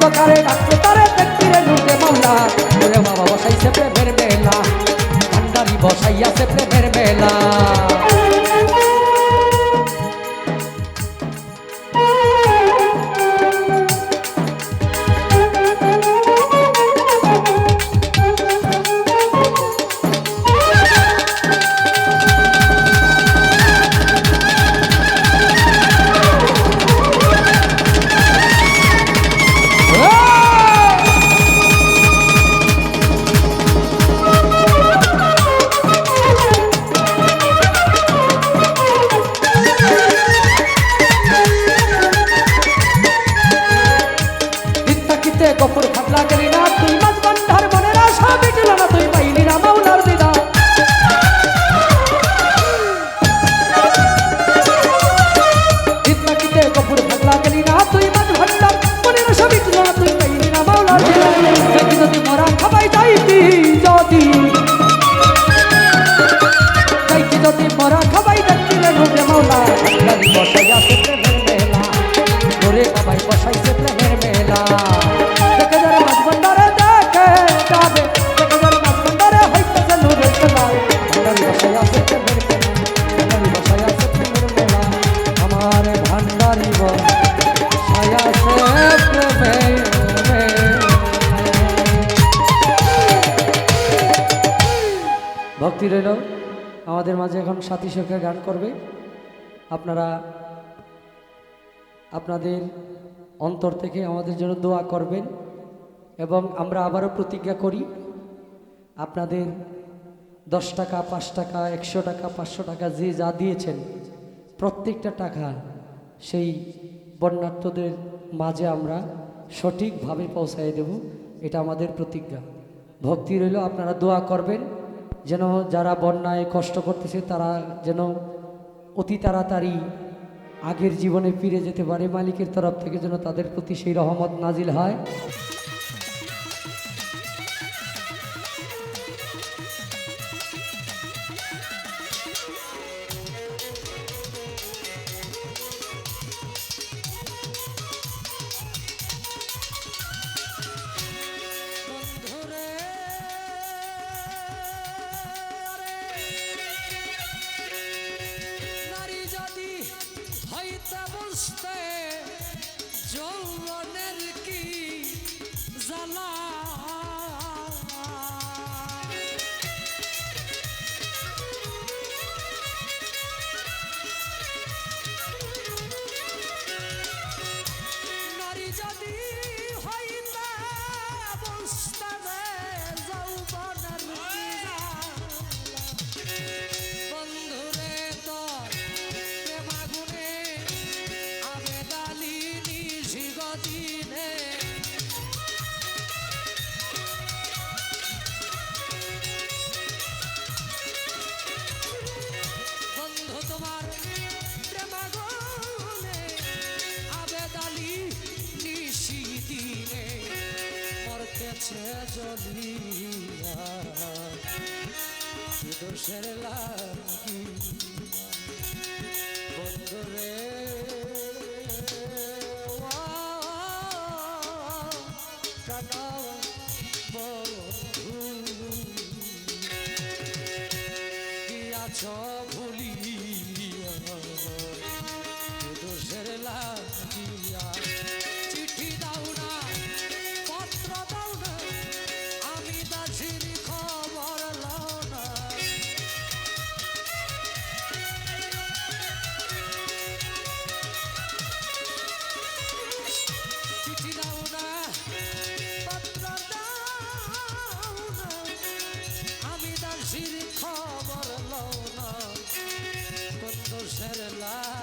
অন্ধকারে ডাকতে তারে দেখতে রে নুরে মাওলা ওরে বাবা বসাইছে প্রেমের মেলা ভান্ডারি বসাইয়াছে প্রেমের মেলা গফুর ফাটলা গেলি না তুই মাঝ বন্ধার মনের আশা মিটল না তুই পাইলি না মাওলার দিদা ইতনাকিতে গফুর ফাটলা গেলি না তুই মাঝ বন্ধার মনের আশা মিটল না তুই পাইলি না মাওলার দিদা দেখি যদি মরা খাবাই যাইতি যদি মরা খাবাই দেখলে নুরে মাওলা ভান্ডারি বসাইয়াছে প্রেমের মেলা ওরে বাবাই বসাইছে প্রেমের মেলা ভক্তি রইল আমাদের মাঝে এখন সাথী সরকার গান করবে আপনারা আপনাদের অন্তর থেকে আমাদের জন্য দোয়া করবেন এবং আমরা আবারও প্রতিজ্ঞা করি আপনাদের 10 টাকা 5 টাকা 100 টাকা 500 টাকা যে যা দিয়েছেন প্রত্যেকটা টাকা সেই বন্যার্থদের মাঝে আমরা সঠিকভাবে পৌঁছায় দেব এটা আমাদের প্রতিজ্ঞা ভক্তি রইল আপনারা দোয়া করবেন যেন যারা বন্যায় কষ্ট করতেছে তারা যেন অতি তাড়াতাড়ি আগের জীবনে ফিরে যেতে পারে মালিকের তরফ থেকে যেন তাদের প্রতি সেই রহমত নাজিল হয় বুঝতে যৌবনের কি জ্বালা নারী যদি হইতে বুঝতে যৌবনের কি বন্ধুরে তোর প্রেমাগুনে বন্ধু তোমার প্রেমাগুনে আবেদালি নিশি দিনে মরতেছে জ্বলিয়া দোষের লাগি বন্ধুরে ভুলিয়া দোষের লাগিয়া চিঠি দাও না পত্র দাও না আমি দাসির খবর লও না চিঠি দাও না পত্র দাও না আমি দাসির খবর লও না দোষের লাগিয়া